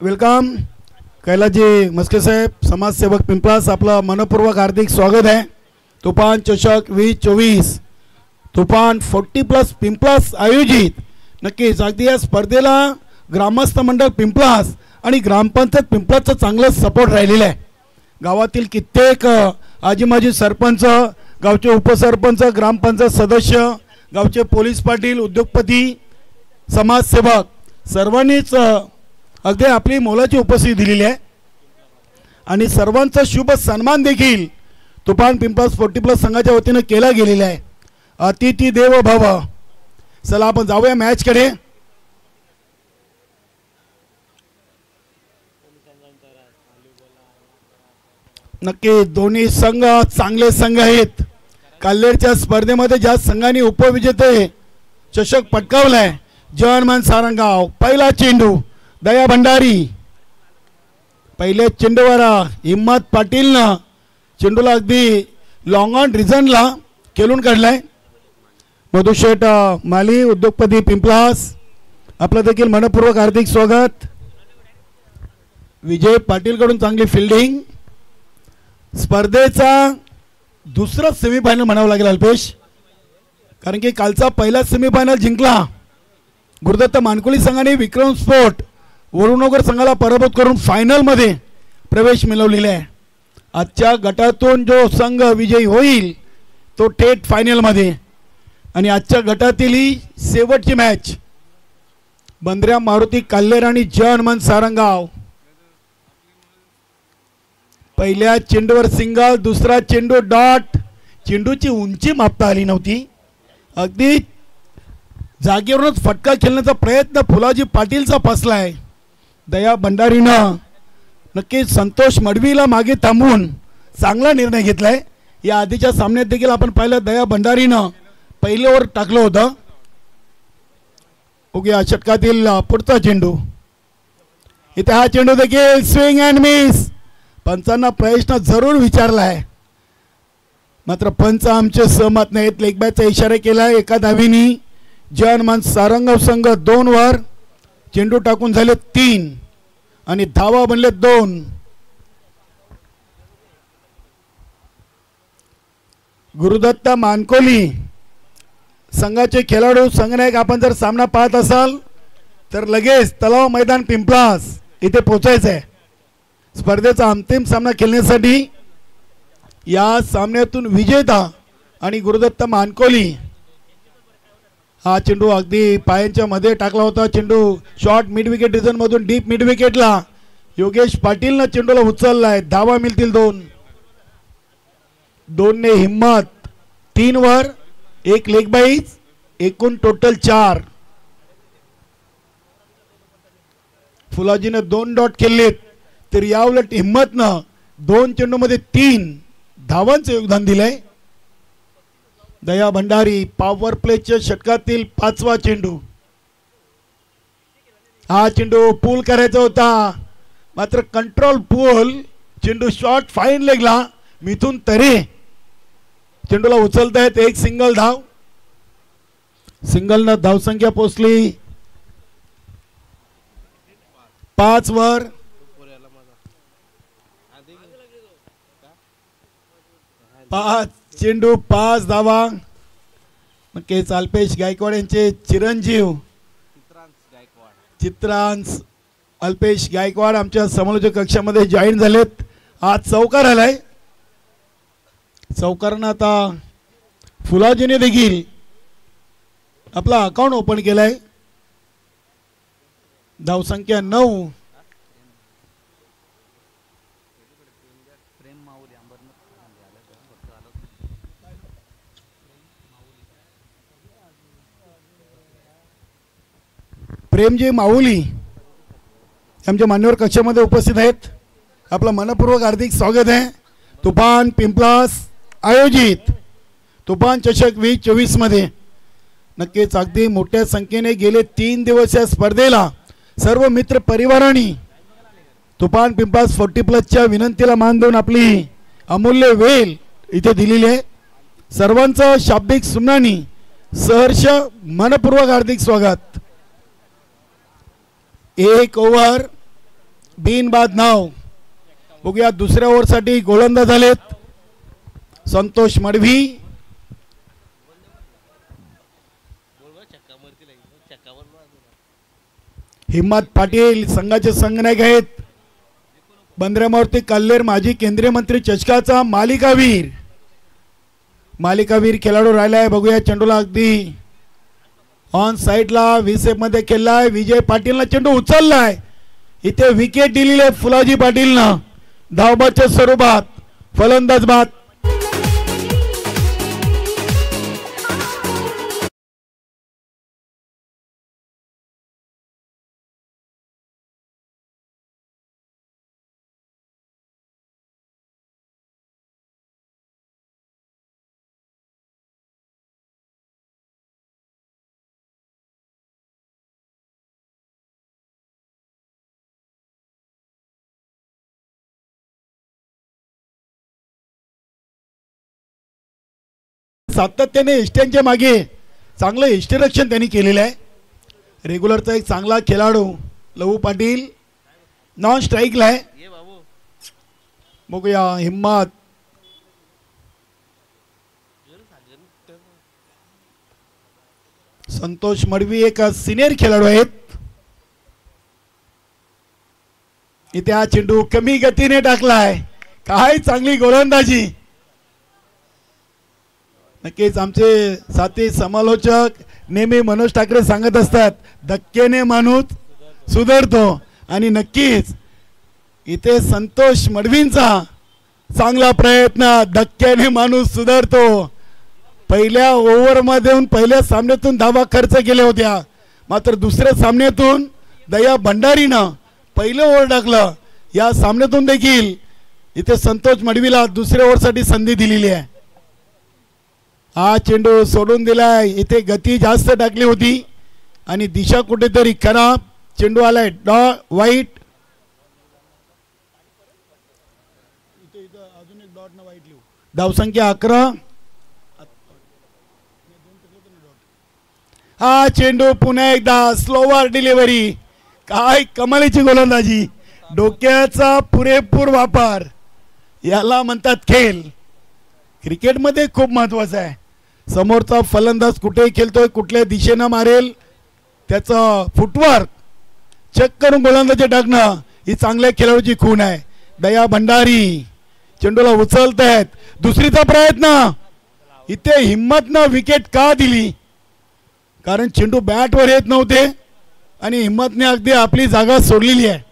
Welcome कैलाजी Maske साहेब समाजसेवक पिंपळास, आपलं मनपूर्वक हार्दिक स्वागत आहे। तुफान चषक 2024 तुफान 40+ पिंपळास आयोजित। नक्कीच अगदी या स्पर्धेला ग्रामस्थ मंडळ पिंपळास आणि ग्रामपंचायत पिंपळासचा चांगला सपोर्ट राहिलेला आहे। गावातील कित्येक आजी माजी सरपंच, गावचे उपसरपंच, ग्रामपंचायत सदस्य, गावचे पोलीस पाटील, उद्योगपती, समाजसेवक सर्वांनीच अगदी आपली मोलाची उपस्थिती दिलेली आहे आणि सर्वांचा शुभ सन्मान देखील तुफान पिंपळास 40+ संघाच्या वतीने केला गेलेला आहे। अतिथी देव भव। चला आपण जाऊया मॅच कडे। नक्की दोन्ही संघ चांगले संघ आहेत। काल्हेरच्या स्पर्धेमध्ये ज्या संघाने उपविजेते चषक पटकावलाय जनमान सारंगाव। पहिला चेंडू दया भंडारी, पहिले चेंडूवर हिम्मत पाटीलनं चेंडूला अगदी लॉंग ऑन रिझनला खेळून काढलाय। मधुशेठ माली उद्योगपती पिंपळास, आपलं देखील मनपूर्वक हार्दिक स्वागत। विजय पाटील कडून चांगली फिल्डिंग। स्पर्धेचा दुसरा सेमीफायनल म्हणावं लागेल अल्पेश, कारण की कालचा पहिला सेमीफायनल जिंकला गुरुदत्त मानकोली संघाने विक्रम स्पोर्ट वरुणनगर संघाला पराभूत करून फायनल मध्ये प्रवेश मिळवलेला आहे। आजच्या गटातून जो संघ विजयी होईल तो थेट फायनल मध्ये, आणि आजच्या गटातील ही शेवटची मॅच बंद्र्या मारुती काल्हेर आणि जनमन सारंगाव। पहिल्या चेंडूवर सिंगल, दुसरा चेंडू डॉट। चेंडूची उंची मापता आली नव्हती, अगदी जागेवरूनच फटका खेळण्याचा प्रयत्न फुलाजी पाटीलचा फसलाय। दया भंडारीनं नक्कीच संतोष मडवीला मागे थांबवून चांगला निर्णय घेतलाय। या आधीच्या सामन्यात देखील आपण पाहिलं दया भंडारीनं पहिले ओव्हर टाकलं होतं। ओके, षटकातील पुढचा चेंडू, इथे हा चेंडू देखील स्विंग अँड मिस। पंचांना प्रश्न जरूर विचारलाय, मात्र पंच आमचे सहमत नाहीत। लेग बॅकचा इशारा केलाय। एका धावीनी जनमान सारंगाव संघ 2 वर, चेंडू टाकून झाले 3 आणि धावा बनले 2। गुरुदत्त मानकोली संघाचे खेळाडू, संघनायक, आपण जर सामना पाहत असाल तर लगेच तलाव मैदान पिंपळास इथे पोहोचायचं आहे। स्पर्धेचा अंतिम सामना खेळण्यासाठी या सामन्यातून विजेता आणि गुरुदत्त मानकोली। हा चेंडू अगदी पायांच्या मध्ये टाकला होता। चेंडू शॉर्ट मिड विकेट रिजन मधून डीप मिड विकेटला योगेश पाटीलनं चेंडूला उचललाय। धावा मिळतील 2। 2 ने हिम्मत 3 वर, 1 लेग बाईज, एकूण टोटल 4। फुलाजीने 2 डॉट खेळलेत, तर याउलट हिम्मतनं 2 चेंडूमध्ये 3 धावांचं योगदान दिलंय। दया भंडारी पॉवर प्लेच्या षटकातील 5वा चेंडू। हा चेंडू पूल करायचा होता, मात्र कंट्रोल पूल, चेंडू शॉर्ट फाईन लेगला मिथून तरे चेंडूला उचलतायत। 1 सिंगल धाव। सिंगलनं धावसंख्या पोहोचली 5 वर। 5 चेंडू 5 धावा। नक्कीच अल्पेश गायकवाड यांचे चिरंजीव चित्रांश अल्पेश गायकवाड आमच्या समालोचक कक्षामध्ये जॉईन झालेत। आज चौकार आलाय। चौकारानं आता फुलाजीने देखील आपला अकाउंट ओपन केलाय। धावसंख्या 9। प्रेमजी माऊली आमच्या मान्यवर कक्षामध्ये उपस्थित आहेत। आपलं मनपूर्वक हार्दिक स्वागत आहे। तुफान पिंपळास आयोजित तुफान चषक 2024 मध्ये नक्कीच अगदी मोठ्या संख्येने गेले 3 दिवस या स्पर्धेला सर्व मित्र परिवारांनी तुफान पिंपळास 40+ विनंतीला मान देऊन आपली अमूल्य वेळ इथे दिलेली आहे। सर्वांचं शाब्दिक सुमनानी सहर्ष मनपूर्वक हार्दिक स्वागत। 1 ओव्हर बिनबाद 9. बघूया दुसऱ्या ओव्हरसाठी गोलंदाज झालेत संतोष मडवी. हिम्मत पाटील संघाचे संघनायक आहेत. बंदरामावरती कल्लेर माजी केंद्रीय मंत्री चषकाचा मालिकावीर खेळाडू राहिलाय. बघूया चेंडूला अगदी ऑन साइडला विसेप मध्ये खेळलाय. विजय पाटीलनं चेंडू उचललाय. इथे विकेट दिलेली आहे फुलाजी पाटीलनं. धावबाच्या स्वरूपात फलंदाज बाद. सातत्याने इष्टांच्या मागे चांगलं इष्टरक्षण त्यांनी केलेलं आहे. रेग्युलरचा एक चांगला खेळाडू लहू पाटील नॉन स्ट्राईकला आहे. बघूया हिम्मत संतोष मडवी एक सिनियर खेळाडू आहेत. इथे हा चेंडू कमी गतीने टाकलाय. काय चांगली गोलंदाजी. नक्कीच आमचे साथी समालोचक नेहमी मनोज ठाकरे सांगत असतात धक्क्याने माणूस सुधारतो. आणि नक्कीच इथे संतोष मडवींचा चांगला प्रयत्न. धक्क्याने माणूस सुधारतो. पहिल्या ओव्हरमधून पहिल्या सामन्यातून धावा खर्च केल्या होत्या. मात्र दुसऱ्या सामन्यातून दया भंडारीनं पहिलं ओव्हर टाकलं. या सामन्यातून देखील इथे संतोष मडवीला दुसऱ्या ओव्हरसाठी संधी दिलेली आहे. हा चेंडू सोडून दिलाय. इथे गती जास्त टाकली होती आणि दिशा कुठेतरी खराब. चेंडू आलाय वाईट. धावसंख्या 11. हा चेंडू पुन्हा एकदा स्लोवर डिलिव्हरी. काय कमालीची गोलंदाजी. डोक्याचा पुरेपूर वापर याला म्हणतात खेळ. क्रिकेटमध्ये खूप महत्वाचा आहे. समोरचा फलंदाज कुठे खेळतोय कुठल्या दिशेनं मारेल त्याचं फुटवर्क चेक करून गोलंदाजी टाकणं ही चांगल्या खेळाडूची खूण आहे. दया भंडारी चेंडूला उचलत आहेत. दुसरीचा प्रयत्न. इथे हिम्मतनं विकेट का दिली कारण चेंडू बॅटवर येत नव्हते आणि हिम्मतने अगदी आपली जागा सोडलेली आहे.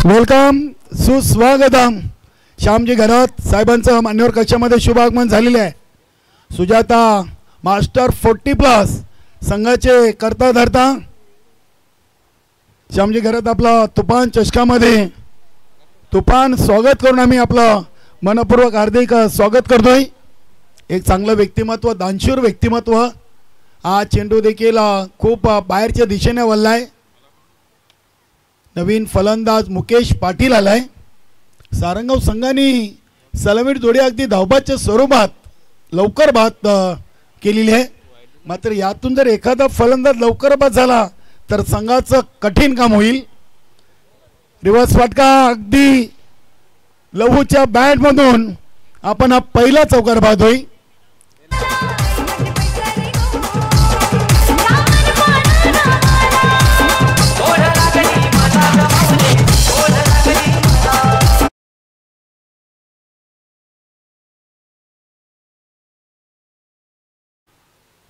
वेलकम सुस्वागतम. श्यामजी घरात साहेबांचं मान्यवर कक्षामध्ये शुभ आगमन झालेले आहे. सुजाता मास्टर 40+ संघाचे करता धरता श्यामजी घरात आपला तुफान चषकामध्ये तुफान स्वागत करून आम्ही आपलं मनपूर्वक हार्दिक स्वागत करतोय. एक चांगलं व्यक्तिमत्व दानशूर व्यक्तिमत्व. हा चेंडू देखील खूप बाहेरच्या दिशेने वळलाय. नवीन फलंदाज मुकेश पाटील आलाय. सारंगाव संघाने सलामीर जोडी अगदी धावबाच्या स्वरूपात लवकर बाद केलेली आहे. मात्र यातून जर एखादा फलंदाज लवकर बाद झाला तर संघाचं कठीण काम होईल. रिवर्स फटका अगदी लहूच्या बॅटमधून आपण हा पहिला चौकार पाहतोय.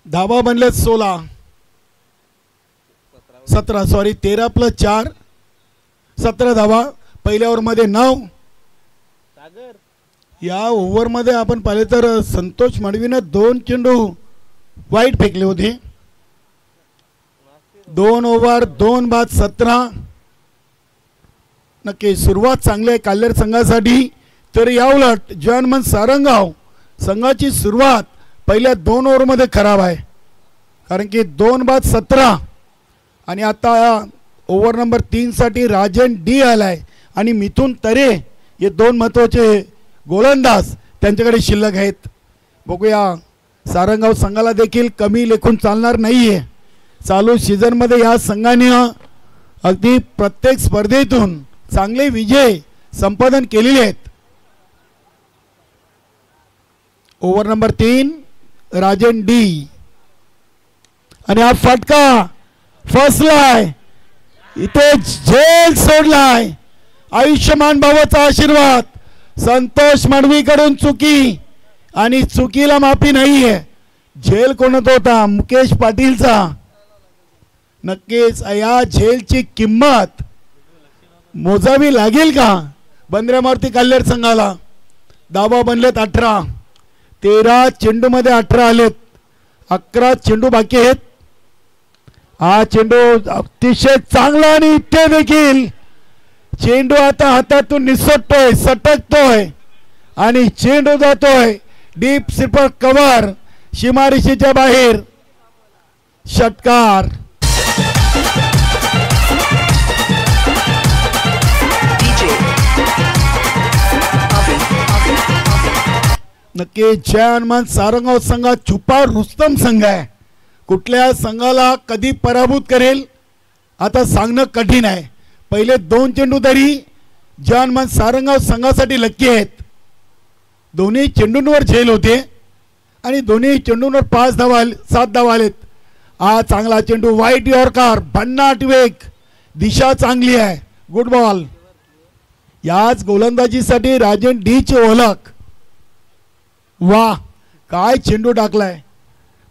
धावा बनले 13 + 4 17 धावा. पहिल्या ओव्हरमध्ये 9. या ओव्हरमध्ये आपण पाहिले तर संतोष मडवीने 2 चेंडू वाईट फेकले होते. 2 ओव्हर 2 बाद 17. नक्की सुरुवात चांगली आहे काल्हेर संघासाठी. तर याउलट जॉनमन सारंगाव संघाची सुरुवात पहिल्या 2 ओव्हरमध्ये खराब आहे कारण की 2 बाद 17 आणि आता ओव्हर नंबर 3 साठी राजन डी आलाय आणि मिथुन तरे हे दोन महत्त्वाचे गोलंदाज त्यांच्याकडे शिल्लक आहेत. बघूया सारंगाव संघाला देखील कमी लेखून चालणार नाही आहे. चालू सीझनमध्ये या संघाने अगदी प्रत्येक स्पर्धेतून चांगले विजय संपादन केलेले आहेत. ओव्हर नंबर 3 राजन डी आणि हा फटका फसलाय. इथे झेल सोडलाय. आयुष्यमान भावाचा आशीर्वाद. संतोष मडवीकडून चुकी आणि चुकीला माफी नाहीये. झेल कोणता होता? मुकेश पाटीलचा. नक्कीच या झेलची किंमत मोजावी लागेल का बंद्रामारुती काल्हेर संघाला. धावा बनलेत 18. 13 चेंडूमध्ये 18 आलेत. 11 चेंडू बाकी आहेत. हा चेंडू अतिशय चांगला आणि इथे देखील चेंडू आता हातातून निसटतोय, सटकतोय आणि चेंडू जातोय डीप स्लीपर कव्हर सीमारेषेच्या बाहेर. षटकार. नक्की जय हनुमान सारंगाव संघ छुपा रुस्तम संघ आहे. कुठल्या संघाला कधी पराभूत करेल आता सांगणं कठीण आहे. पहिले 2 चेंडू तरी जय हनुमान सारंगाव संघासाठी लक्की आहेत. दोन्ही चेंडूंवर झेल होते आणि दोन्ही चेंडूंवर 7 धावा आलेत. हा चांगला चेंडू वाईट यॉर्कर भन्नाट वेग. दिशा चांगली आहे. Good ball. याच गोलंदाजीसाठी राजन डी ची ओळख. वा काय चेंडू टाकलाय.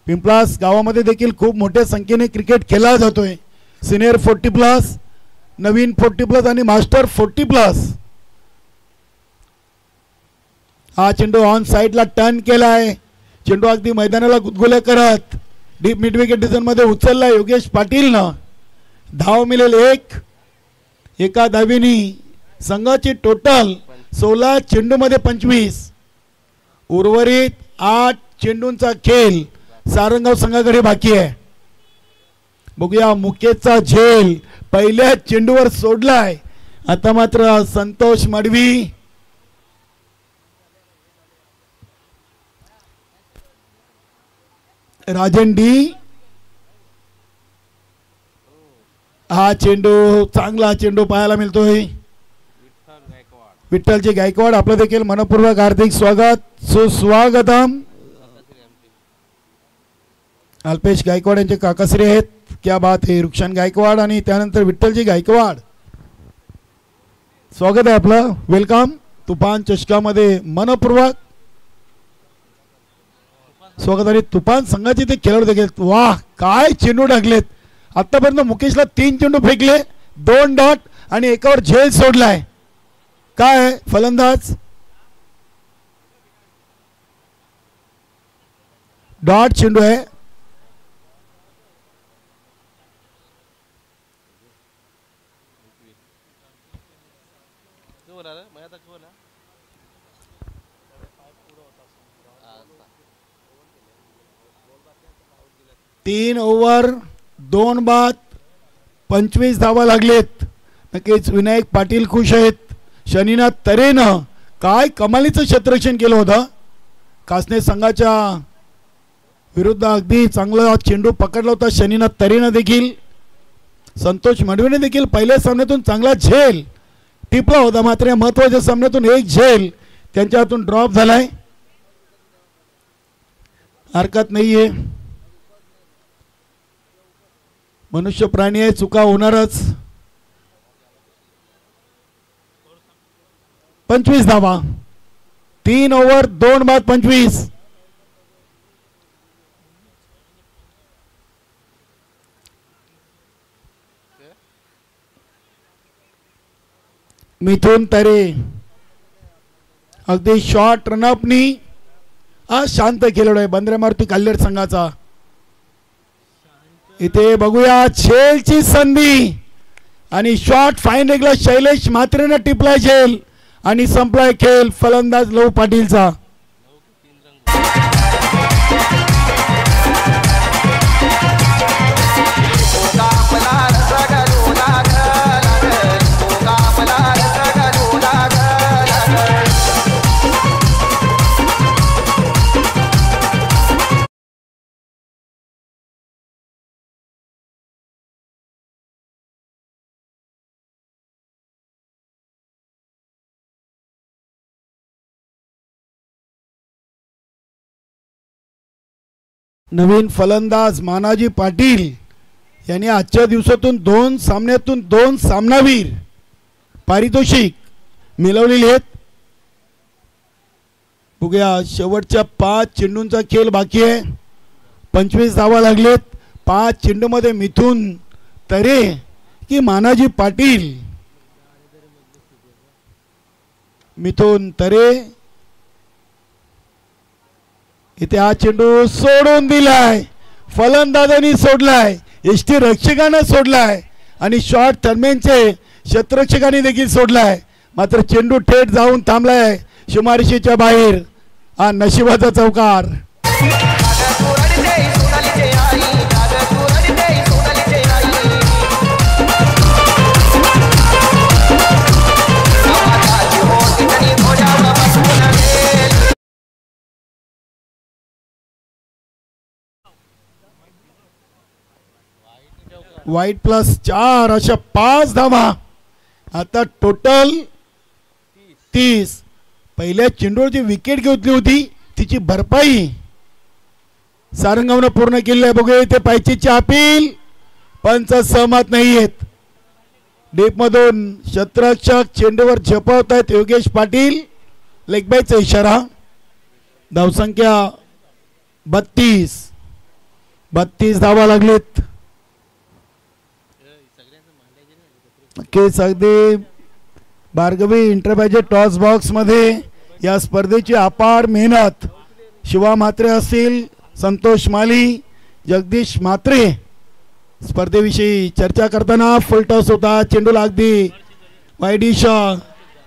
पिंपलास गावामध्ये देखील खूप मोठ्या संख्येने क्रिकेट खेळला जातोय. सिनियर 40+, नवीन 40+ आणि मास्टर 40+. हा चेंडू ऑन साइडला टर्न केलाय. चेंडू अगदी मैदानाला गुदगुल्या करत डीप मिड विकेट डिझन मध्ये उचलला योगेश पाटीलनं. धाव मिळेल 1. एका धावेनी संघाची टोटल 16 चेंडूमध्ये 25. उर्वरित 8 चेंडूंचा खेळ सारंगाव संघाकडे बाकी आहे. बघूया मुकेशचा झेल पहिल्या चेंडूवर सोडलाय. आता मात्र संतोष मडवी राजन डी. हा चेंडू चांगला चेंडू पाहायला मिळतोय. विठ्ठलजी गायकवाड आपलं देखील मनपूर्वक हार्दिक स्वागत सुस्वागतम. अल्पेश गायकवाड यांचे काकाश्री आहेत. क्या बात है. रुक्षान गायकवाड आणि त्यानंतर विठ्ठलजी गायकवाड. स्वागत आहे आपलं. वेलकम. तुफान चषकामध्ये मनपूर्वक स्वागत. आणि तुफान संघाचे ते खेळाडू देखील. वाह काय चेंडू टाकलेत. आतापर्यंत मुकेशला 3 चेंडू फेकले, 2 डॉट आणि एकावर झेल सोडलाय. काय फलंदाज डॉट चेंडू आहे. तीन ओव्हर 2 बाद 25 धावा लागलेत. नक्कीच विनायक पाटील खुश आहेत. शनीनाथ तरेनं काय कमालीचं क्षेत्ररक्षण केलं होतं. कासने संघाच्या विरुद्ध अगदी चांगला चेंडू पकडला होता शनीनाथ तरेनं देखील. संतोष मडवीने देखील पहिल्या सामन्यातून चांगला झेल टिपला होता. मात्र या महत्त्वाच्या सामन्यातून एक झेल त्यांच्या हातून ड्रॉप झालाय. हरकत नाहीये. मनुष्य प्राणी आहे, चुका होणारच. 25 धावा 3 ओव्हर 2 बाद 25. मिथुन तरे अगदी शॉर्ट रनअपनी हा शांत खेळाडू आहे बंद्रामारुती काल्हेर संघाचा. इथे बघूया झेलची संधी आणि शॉट फाईन लेगला शैलेश म्हात्रेने टिपलाय झेल आणि संपलाय खेळ. फलंदाज लहू पाटीलचा. नवीन फलंदाज मानाजी पाटील यांनी आजच्या दिवसातून 2 सामन्यातून 2 सामनावीर पारितोषिक मिळवलेले आहेत. बघूया शेवटच्या 5 चेंडूंचा खेळ बाकी आहे. 25 धावा लागलेत. 5 चेंडूमध्ये मिथून तरे की मानाजी पाटील. मिथून तरे इथे हा चेंडू सोडून दिलाय. फलंदाजांनी सोडलाय, यष्टी रक्षकानं सोडलाय आणि शॉट दरम्यानचे क्षेत्ररक्षकांनी देखील सोडलाय. मात्र चेंडू थेट जाऊन थांबलाय सीमारेषेच्या बाहेर. हा नशिबाचा चौकार. वाईट +4 अशा 5 धावा. आता टोटल 30. पहिल्या चेंडूवर जी विकेट घेतली होती तिची भरपाई सारंगावनं पूर्ण केली आहे. बघूया इथे पायचीची अपील. पंच सहमत नाही आहेत. डीपमधून क्षेत्ररक्षक चेंडूवर झेपावत आहेत योगेश पाटील. लेग बायचा इशारा. धावसंख्या 32 धावा लागलेत. नक्कीच अगदी भार्गवी इंटरमॅजिएट टॉस बॉक्स मध्ये या स्पर्धेची अपार मेहनत. शिवा म्हात्रे असतील, संतोष माली, जगदीश म्हात्रे स्पर्धेविषयी चर्चा करताना फुल टॉस होता. चेंडूला अगदी वाईडिशा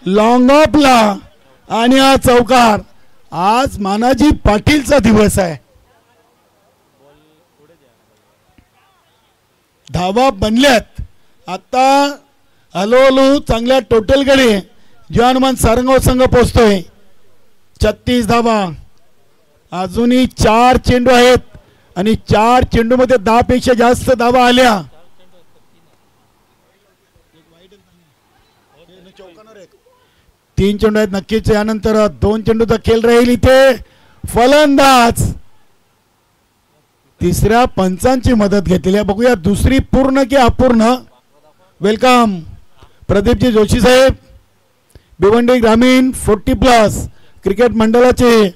लॉंग ऑफला आणि हा चौकार. आज मानाजी पाटीलचा दिवस आहे. धावा बनल्यात. आता हळूहळू चांगल्या टोटलकडे जीवानुमान सारंगाव संघ पोहोचतोय. 36 धावा. अजूनही 4 चेंडू आहेत आणि 4 चेंडूमध्ये 10 पेक्षा जास्त धावा आल्या. 3 चेंडू आहेत नक्कीच. यानंतर 2 चेंडूचा खेळ राहील. इथे फलंदाज तिसऱ्या पंचांची मदत घेतलेली आहे. बघूया दुसरी पूर्ण की अपूर्ण. वेलकम प्रदीपजी जोशी साहेब, भिवंडी ग्रामीण 40+ क्रिकेट मंडळाचे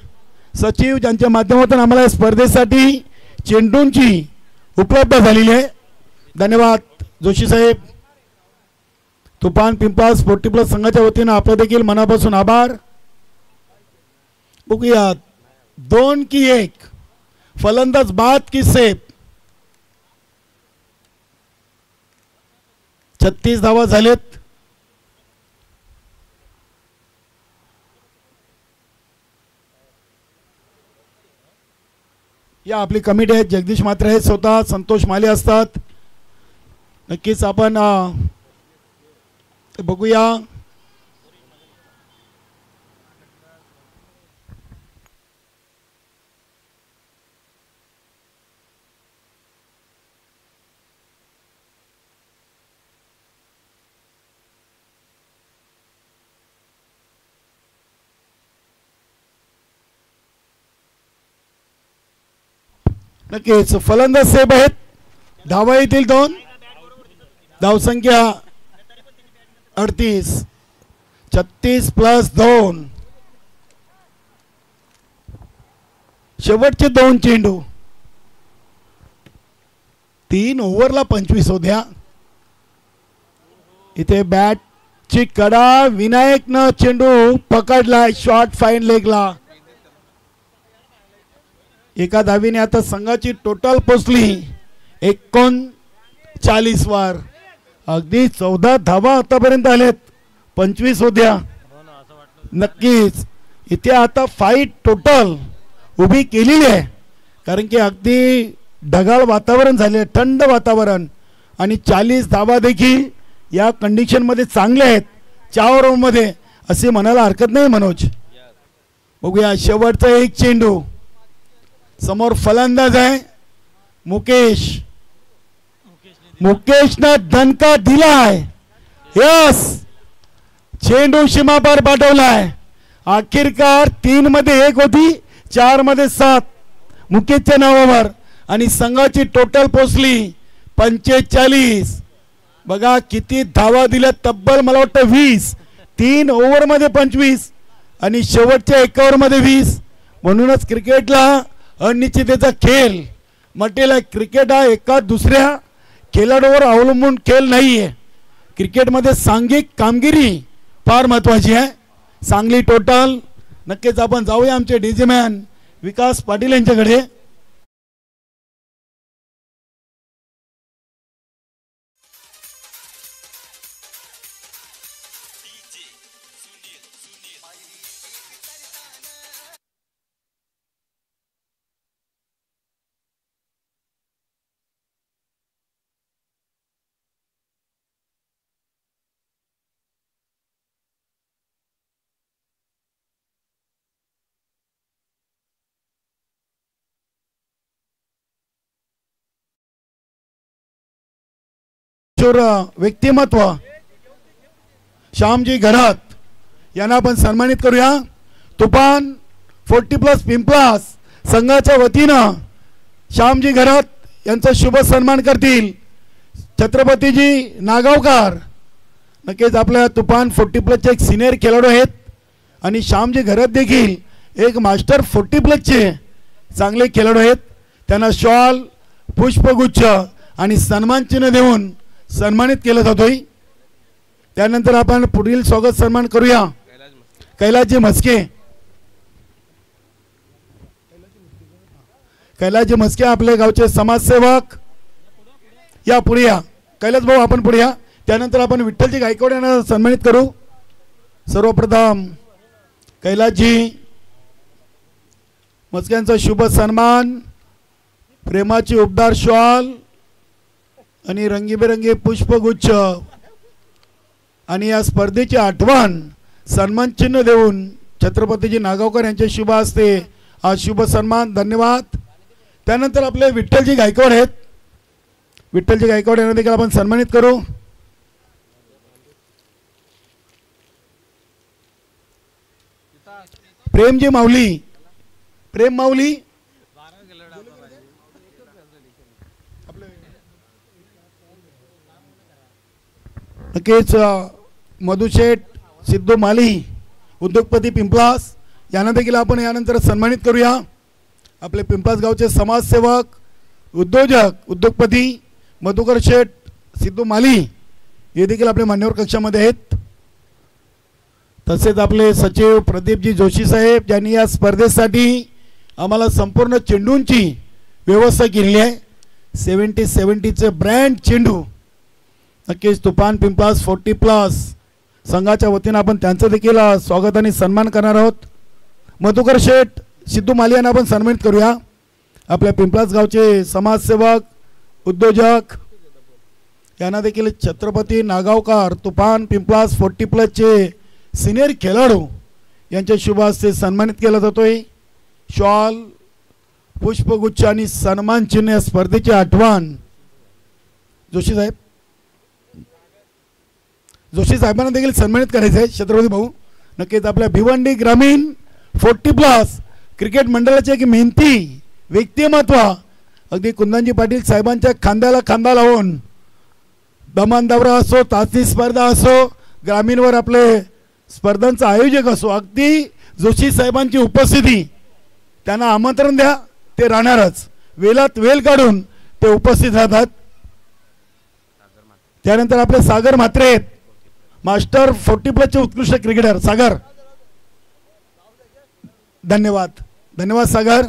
सचिव, ज्यांच्या माध्यमातून आम्हाला स्पर्धेसाठी चेंडूंची उपलब्ध झालेली आहे. धन्यवाद जोशी साहेब. तुफान पिंपळास 40+ संघाच्या वतीनं आपलं देखील मनापासून आभार. बघूया 2 की 1. फलंदाज बाद की सेफ. 36 धावा झालेत. या आपली कमिटी आहे. जगदीश म्हात्रे आहेत स्वतः, संतोष माले असतात. नक्कीच आपण बघूया. नक्कीच फलंदाज सेफ आहेत. धावा येतील 2. धावसंख्या 38. 36 + 2. शेवटचे 2 चेंडू. 3 ओव्हरला 25 होत्या. इथे बॅटची कडा. विनायकनं चेंडू पकडलाय शॉर्ट फाईन लेगला. एका धावीने आता संघाची टोटल पोचली 39 वर. अगदी 14 धावा आतापर्यंत आलेत. 25 होत्या. नक्कीच इथे आता फाईट टोटल उभी केलेली आहे. कारण की अगदी ढगाळ वातावरण झाले, थंड वातावरण, आणि 40 धावा देखील या कंडिशनमध्ये चांगले आहेत 4 ओव्हरमध्ये असे म्हणायला हरकत नाही मनोज. बघूया शेवटचा 1 चेंडू. समोर फलंदाज आहे मुकेश. मुकेशनं दणका दिलाय. यस, चेंडू सीमापार पाठवलाय. आखिरकार 3 मध्ये 1 होती, 4 मध्ये 7 मुकेशच्या नावावर. आणि संघाची टोटल पोचली 45. बघा किती धावा दिल्या, तब्बल मला वाटतं 20. 3 ओव्हरमध्ये 25 आणि शेवटच्या 1 ओव्हरमध्ये 20. म्हणूनच क्रिकेटला अनिश्चिततेचा खेळ म्हटलेला आहे. क्रिकेट हा एका दुसऱ्या खेळाडूवर अवलंबून खेळ नाही आहे. क्रिकेटमध्ये सांघिक कामगिरी फार महत्त्वाची आहे. सांगली टोटल नक्कीच आपण जाऊया आमचे डीजे मॅन विकास पाटील यांच्याकडे. व्यक्तिमत्व श्यामजी घरात यांना आपण सन्मानित करूया. तुफान 40+ पिंपलास संघाच्या वतीनं श्यामजी घरात यांचा शुभ सन्मान करतील छत्रपतीजी नागावकर. नक्कीच आपल्या तुफान 40+ एक सिनियर खेळाडू आहेत आणि श्यामजी घरात देखील एक मास्टर 40+ चांगले खेळाडू आहेत. त्यांना शॉल, पुष्पगुच्छ आणि सन्मान चिन्ह देऊन सन्मानित केलं जातोय. त्यानंतर आपण पुढील स्वागत सन्मान करूया कैलासजी म्हस्के. कैलासजी म्हस्के आपले गावचे समाजसेवक या पुढे या. कैलास भाऊ आपण पुढे या. त्यानंतर आपण विठ्ठलजी गायकवाड यांना सन्मानित करू. सर्वप्रथम कैलासजी म्हस्क्यांचा शुभ सन्मान, प्रेमाची उबदार शॉल आणि रंगीबेरंगी पुष्पगुच्छ आणि या स्पर्धेची आठवण सन्मान चिन्ह देऊन छत्रपतीजी नागावकर यांच्या शुभ हस्ते हा शुभ सन्मान. धन्यवाद. त्यानंतर आपले विठ्ठलजी गायकवाड आहेत. विठ्ठलजी गायकवाड यांना देखील आपण सन्मानित करू. प्रेमजी माऊली, प्रेम माऊली नक्कीच. मधुशेठ सिद्धू माली उद्योगपती पिंपलास यांना देखील आपण यानंतर सन्मानित करूया. आपले पिंपलास गावचे समाजसेवक, उद्योजक, उद्योगपती मधुकर शेठ सिद्धू माली हे देखील आपले मान्यवर कक्षामध्ये आहेत. तसेच आपले सचिव प्रदीपजी जोशी साहेब ज्यांनी या स्पर्धेसाठी आम्हाला संपूर्ण चेंडूंची व्यवस्था केली आहे. 70-70चे ब्रँड चेंडू. नक्कीच तुफान पिंपलास 40+ संघाच्या वतीनं आपण त्यांचं देखील स्वागत आणि सन्मान करणार आहोत. मधुकर शेठ सिद्धू माली यांना आपण सन्मानित करूया. आपल्या पिंपलास गावचे समाजसेवक, उद्योजक यांना देखील छत्रपती नागावकर तुफान पिंपलास 40+ सिनियर खेळाडू यांच्या शुभ हस्ते सन्मानित केला जातोय. शॉल, पुष्पगुच्छ आणि सन्मान चिन्ह या स्पर्धेची आठवण जोशी साहेब, जोशी साहेबांना देखील सन्मानित करायचं आहे छत्रपती भाऊ. नक्कीच आपल्या भिवंडी ग्रामीण 40+ क्रिकेट मंडळाचे एक मेहनती व्यक्तिमत्व अगदी कुंदनजी पाटील साहेबांच्या खांद्याला खांदा लावून दमान दौरा असो, तासणी स्पर्धा असो, ग्रामीणवर आपले स्पर्धांचा आयोजक असो, अगदी जोशी साहेबांची उपस्थिती त्यांना आमंत्रण द्या ते राहणारच. वेळात वेळ काढून ते उपस्थित राहतात. त्यानंतर आपले सागर म्हात्रे आहेत, मास्टर 40+ उत्कृष्ट क्रिकेटर. सागर, धन्यवाद. धन्यवाद सागर.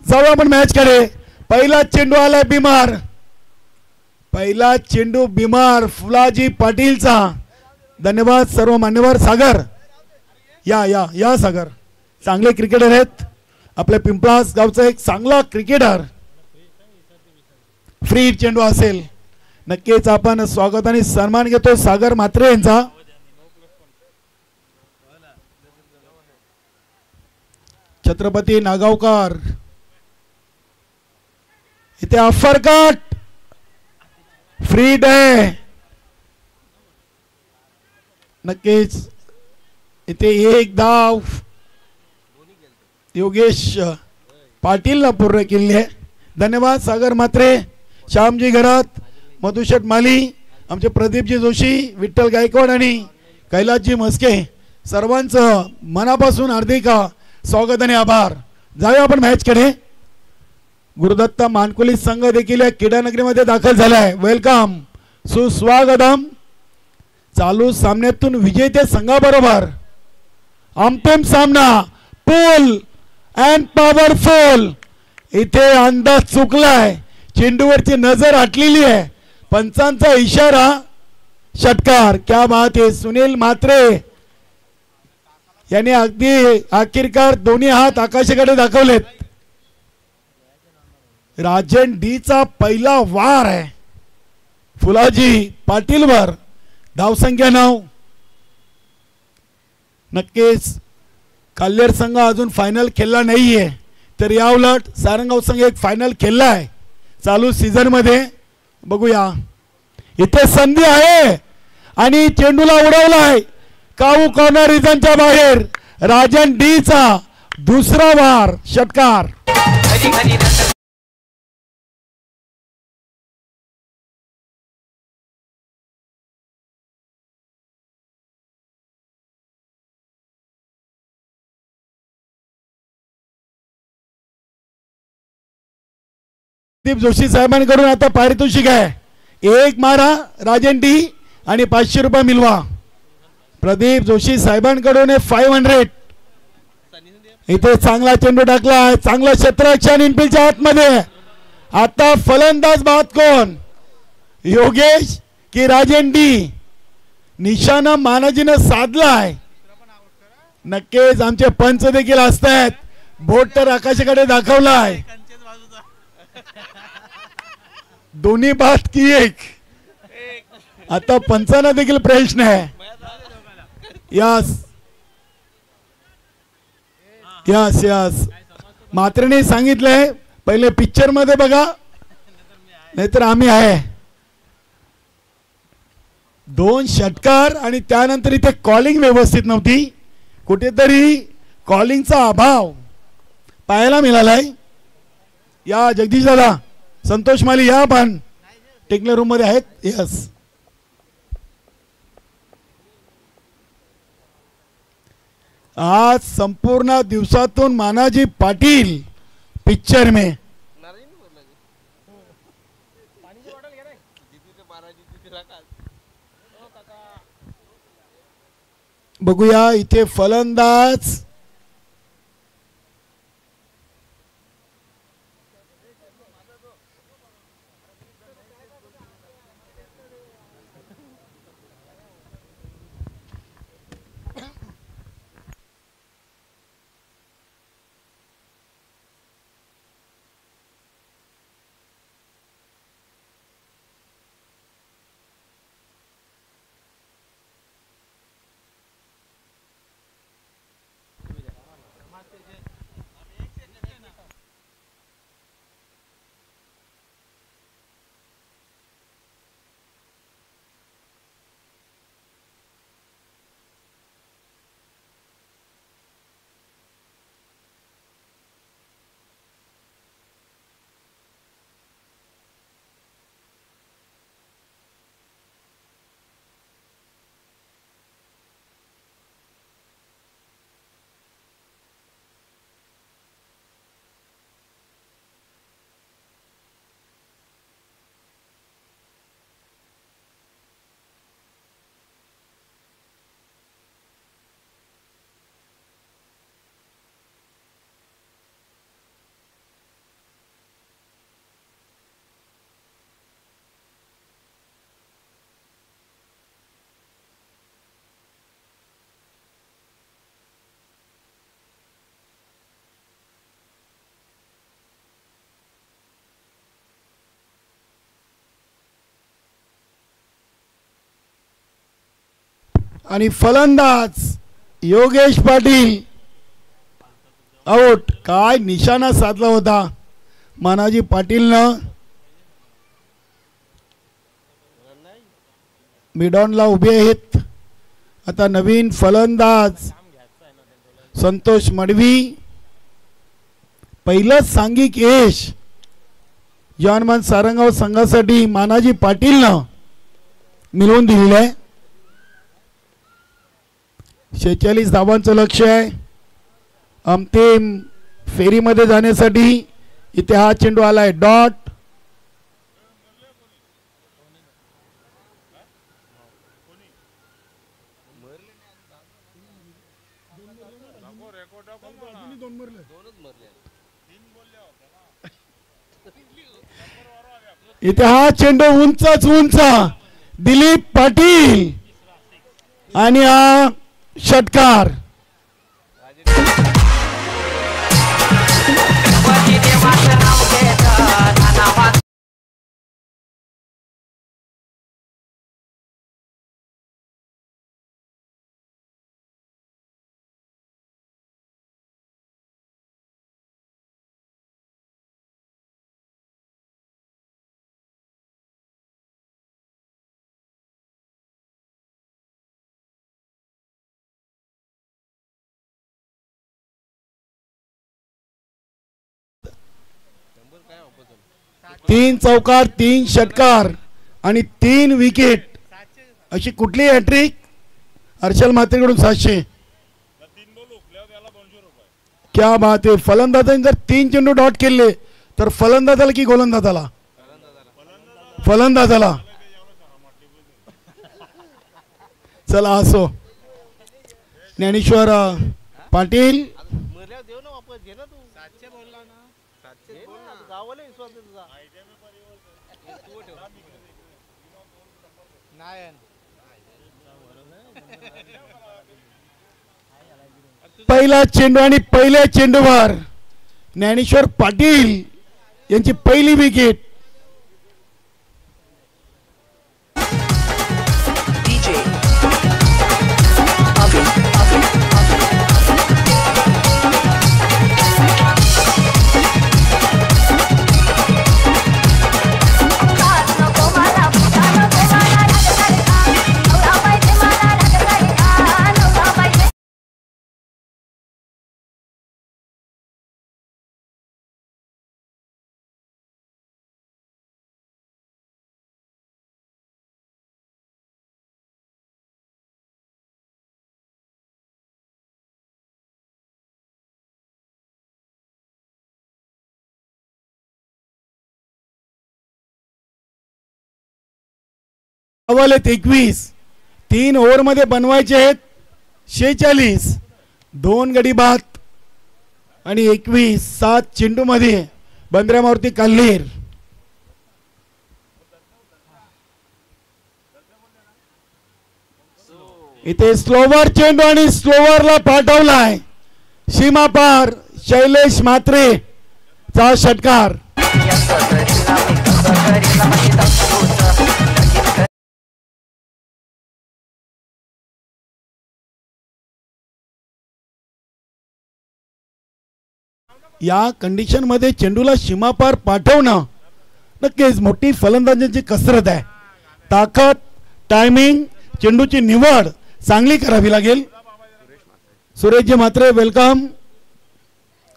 जाऊ आपण मॅच कडे. पहिला चेंडू आलाय बिमार, पहिला चेंडू बिमार फुलाजी पाटीलचा. धन्यवाद सर्व मान्यवर. सागर या या या सागर, चांगले क्रिकेटर आहेत. आपल्या पिंपलास गावचा एक चांगला क्रिकेटर. फ्री चेंडू असेल. नक्कीच आपण स्वागत आणि सन्मान घेतो सागर म्हात्रे यांचा. छत्रपती नागावकर इथे ऑफर कट, फ्री डे. नक्कीच इथे एक धाव योगेश पाटील पूर्ण केली आहे. धन्यवाद सागर म्हात्रे, श्यामजी घरात, मधुशेठ माली, आमचे प्रदीपजी जोशी, विठ्ठल गायकवाड आणि कैलासजी मस्के, सर्वांचं मनापासून हार्दिक स्वागत आणि आभार. जाऊया आपण मॅचकडे. गुरुदत्ता मानकुली संघ देखील या क्रीडानगरीमध्ये दाखल झाला आहे. वेलकम, सुस्वागतम. चालू सामन्यातून विजेते संघाबरोबर अंतिम सामना पूल अँड पॉवरफुल. इथे अंदाज चुकलाय, चेंडूवरची नजर हटलेली आहे, पंचांचा इशारा, षटकार. क्या बात आहे. सुनील म्हात्रे यांनी अगदी आखिरकार दोन्ही हात आकाशाकडे दाखवलेत. राजन डी चा पहिला वार आहे फुलाजी पाटीलवर. धावसंख्या 9. नक्कीच काल्हेर संघ अजून फायनल खेळला नाहीये, तर या उलट सारंगाव संघ एक फायनल खेळला आहे चालू सीझन मध्ये. बघूया, इथे संधी आहे आणि चेंडूला उडवलाय काऊ कॉर्नर रिजनच्या बाहेर. राजन डी चा दुसरा वार, षटकार. प्रदीप जोशी साहेबांकडून आता पारितोषिक आहे. एक मारा राजन डी आणि 500 रुपये मिळवा. प्रदीप जोशी साहेबांकडून 500. इथे चांगला चेंडू टाकला, चांगला क्षेत्ररक्षण इनफिल्डच्या आतमध्ये. आता फलंदाज बाद कोण, योगेश की राजन डी? निशाणा मानाजीनं साधलाय. नक्कीच आमचे पंच देखील असतात. बोट तर आकाशाकडे दाखवलाय. दोन्ही बाद की एक. आता पंचांना देखील प्रश्न आहे. Yes yes yes. मात्रेने सांगितलंय पहिले पिक्चर मध्ये बघा, नाहीतर आम्ही आहे. 2 षटकार आणि त्यानंतर इथे कॉलिंग व्यवस्थित नव्हती. कुठेतरी कॉलिंगचा अभाव पाहायला मिळालाय. या जगदीश दादा, संतोष माली या पण टेक्निकल रूम मध्ये आहेत. यस. आज संपूर्ण दिवसातून मानाजी पाटील पिक्चर में. बघूया इथे फलंदाज आणि फलंदाज योगेश पाटील आउट. काय निशाणा साधला होता मानाजी पाटीलनं. मिडॉनला उभे आहेत आता नवीन फलंदाज संतोष मडवी. पहिलं सांघिक यश जवानमान सारंगाव संघासाठी मानाजी पाटीलनं मिळवून दिलेलं आहे. 46 धावांचं लक्ष्य आहे. अंतिम फेरीमध्ये जाण्यासाठी इथे हा चेंडू आलाय डॉट. इथे हा चेंडू उंचच उंच दिलीप पाटील आणि हा षटकार. तीन चौकार 3 षटकार आणि 3 विकेट अशी कुठली हॅट्रिक. हर्षल म्हात्रेकडून 700. क्या बात आहे. फलंदाजांनी जर 3 चेंडू डॉट केले तर फलंदाजाला की गोलंदाजाला. फलंदाजाला. चला असो. ज्ञानेश्वर पाटील पहिला चेंडू आणि पहिल्या चेंडूवर ज्ञानेश्वर पाटील यांची पहिली विकेट. अव्वल 21. 3 ओव्हरमध्ये बनवायचे आहेत 46. 2 गडी बाद आणि 21. 7 चेंडूमध्ये बंद्रामारुती काल्हेर. इथे स्लोवर चेंडू आणि स्लोवरला पाठवलाय सीमा पार शैलेश म्हात्रे चा षटकार. या कंडिशन मध्ये चेंडूला सीमापार पाठवणं नक्कीच मोठी फलंदाजांची कसरत आहे. ताकद, टायमिंग, चेंडूची निवड चांगली करावी लागेल. सुरेशजी म्हात्रे वेलकम.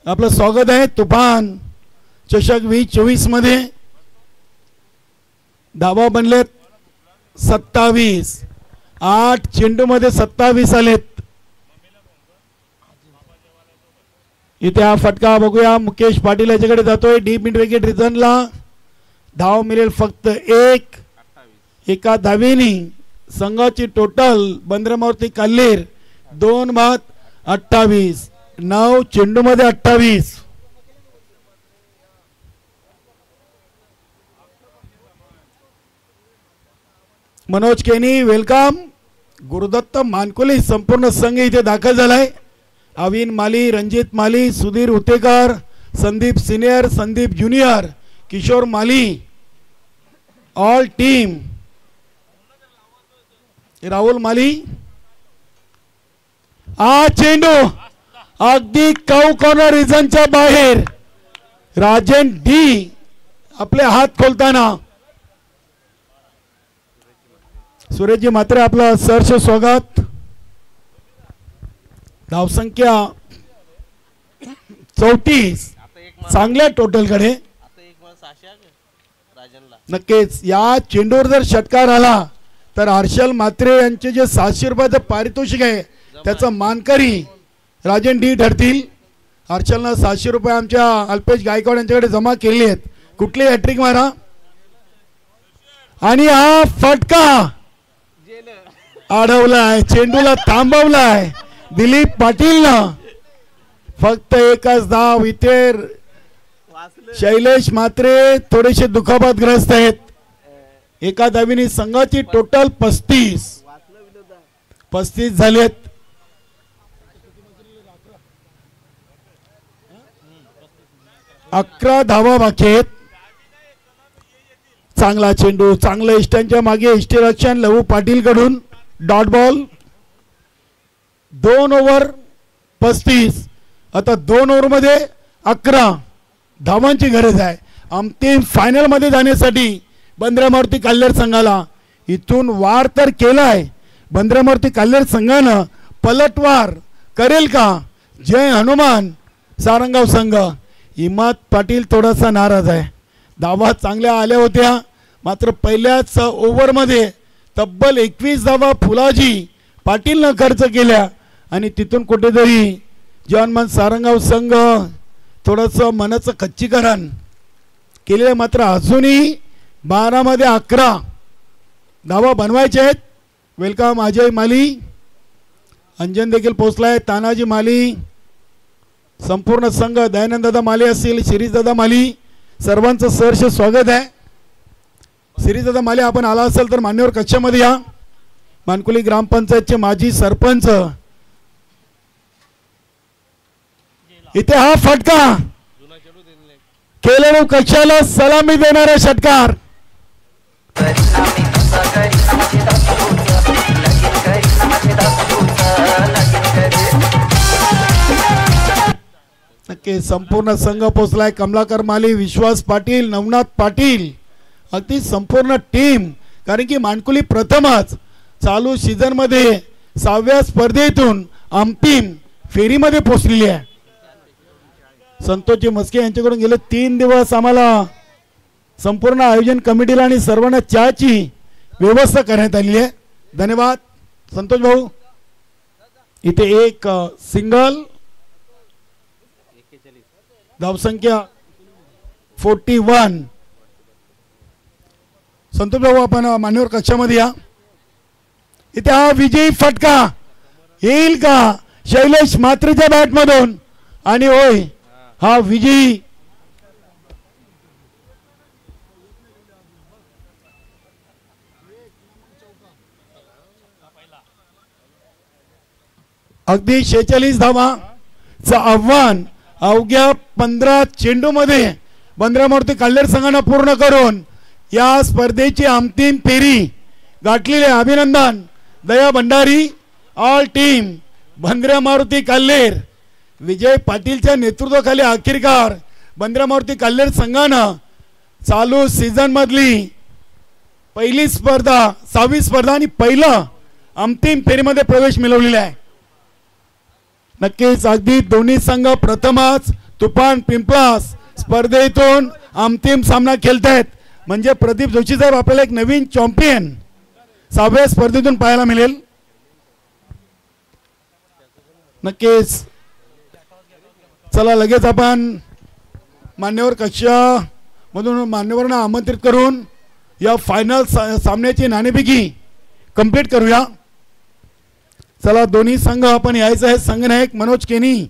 आपलं स्वागत आहे तुफान चषक 2024 मध्ये. धावा बनलेत 27. 8 चेंडू मध्ये 27 आलेत. इथे हा फटका बघूया. मुकेश पाटील याच्याकडे जातोय. डीप मिड विकेट रिझनला धाव मिळेल फक्त 1. एका धावेनी संघाची टोटल बंद्रामारुती काल्हेर 2 बाद 28. 9 चेंडू मध्ये 28. मनोज केनी वेलकम. गुरुदत्त मानकुली संपूर्ण संघ इथे दाखल झालाय. अविन माली, रणजित माली, सुधीर उतेकर, संदीप सिनियर, संदीप ज्युनियर, किशोर माली, ऑल टीम, राहुल माली. हा चेंडू अगदी कौ कॉर्नर रिजनच्या बाहेर. राजन डी आपले हात खोलताना. सुरेशजी म्हात्रे आपलं सहर्ष स्वागत. धावसंख्या 34 चांगल्या टोटल कडे. नक्कीच या चेंडूवर जर षटकार आला तर हर्षल म्हात्रे यांचे जे 700 रुपयाचं पारितोषिक आहे त्याचं मानकरी राजन डी ठरतील. हर्षलनं 700 रुपये आमच्या अल्पेश गायकवाड यांच्याकडे जमा केले आहेत. कुठली हॅट्रिक मारा आणि हा फटका अडवलाय, चेंडूला थांबवलाय दिलीप पाटीलनं. फक्त एकच धाव. इथे शैलेश म्हात्रे थोडेसे दुखापतग्रस्त आहेत. एका धावीने संघाची टोटल 35 झालेत. अकरा धावा बाकी आहेत. चांगला चेंडू, चांगलं इष्टांच्या मागे इष्टरक्षण लहू पाटील कडून डॉट बॉल. 2 ओव्हर 35. आता 2 ओव्हर मध्ये 11 धावांची गरज आहे अंतिम फायनल मध्ये जाण्यासाठी. बंद्रामारुती काल्हेर संघाला इथून वार तर केलाय. बंद्रामारुती काल्हेर संघानं पलटवार करेल का? जय हनुमान सारंगाव संघ. हिम्मत पाटील थोडासा नाराज आहे. धावा चांगल्या आल्या होत्या मात्र पहिल्याच ओव्हरमध्ये तब्बल 21 धावा फुलाजी पाटीलनं खर्च केल्या आणि तिथून कुठेतरी जवानमान सारंगाव संघ थोडंसं मनाचं खच्चीकरण केलेलं. मात्र अजूनही 12 मध्ये 11 धावा बनवायचे आहेत. वेलकम अजय माली. अंजन देखील पोहोचलाय. तानाजी माली, संपूर्ण संघ, दयानंद दादा माली असतील, शिरीष दादा माली, सर्वांचं सहर्ष स्वागत आहे. शिरीष दादा माली आपण आला असेल तर मान्यवर कक्षामध्ये या. मानकुली ग्रामपंचायतचे माजी सरपंच. इथे हा फटका केलेलो कक्षाला सलामी देणारा षटकार. नक्की संपूर्ण संघ पोचलाय. कमलाकर माली, विश्वास पाटील, नवनाथ पाटील, अगदी संपूर्ण टीम. कारण की मानकुली प्रथमच चालू सीझन मध्ये 6व्या स्पर्धेतून अंतिम फेरीमध्ये पोहोचलेली आहे. संतोषजी मस्के यांच्याकडून गेले 3 दिवस आम्हाला संपूर्ण आयोजन कमिटीला आणि सर्वांना चहाची व्यवस्था करण्यात आली आहे. धन्यवाद संतोष भाऊ. इथे एक सिंगल, धावसंख्या 41. संतोष भाऊ आपण मान्यवर कक्षामध्ये या. इथे हा विजयी फटका येईल का शैलेश म्हात्रेच्या बॅटमधून? आणि होय, हा विजयी अगदी 46 धावांचं आव्हान अवघ्या 15 चेंडूमध्ये बंद्रामारुती काल्हेर संघानं पूर्ण करून या स्पर्धेची अंतिम फेरी गाठलेले. अभिनंदन दया भंडारी, ऑल टीम बंद्रामारुती काल्हेर. विजय पाटीलच्या नेतृत्वाखाली अखेरकार बंद्रामारुती काल्हेर संघानं चालू सीझन मधली पहिली स्पर्धा, 6वी स्पर्धा आणि पहिलं अंतिम फेरीमध्ये प्रवेश मिळवलेला आहे. नक्कीच अगदी दोन्ही संघ प्रथमच तुफान पिंपलास स्पर्धेतून अंतिम सामना खेळतायत. म्हणजे प्रदीप जोशी साहेब आपल्याला एक नवीन चॅम्पियन 6व्या स्पर्धेतून पाहायला मिळेल. नक्कीच चला लगेच आपण मान्यवर कक्षामधून मान्यवरांना आमंत्रित करून या फायनल सामन्याची नाणेफेकी कंप्लीट करूया. चला दोन्ही संघ आपण यायचं आहे. संघनायक मनोज केनी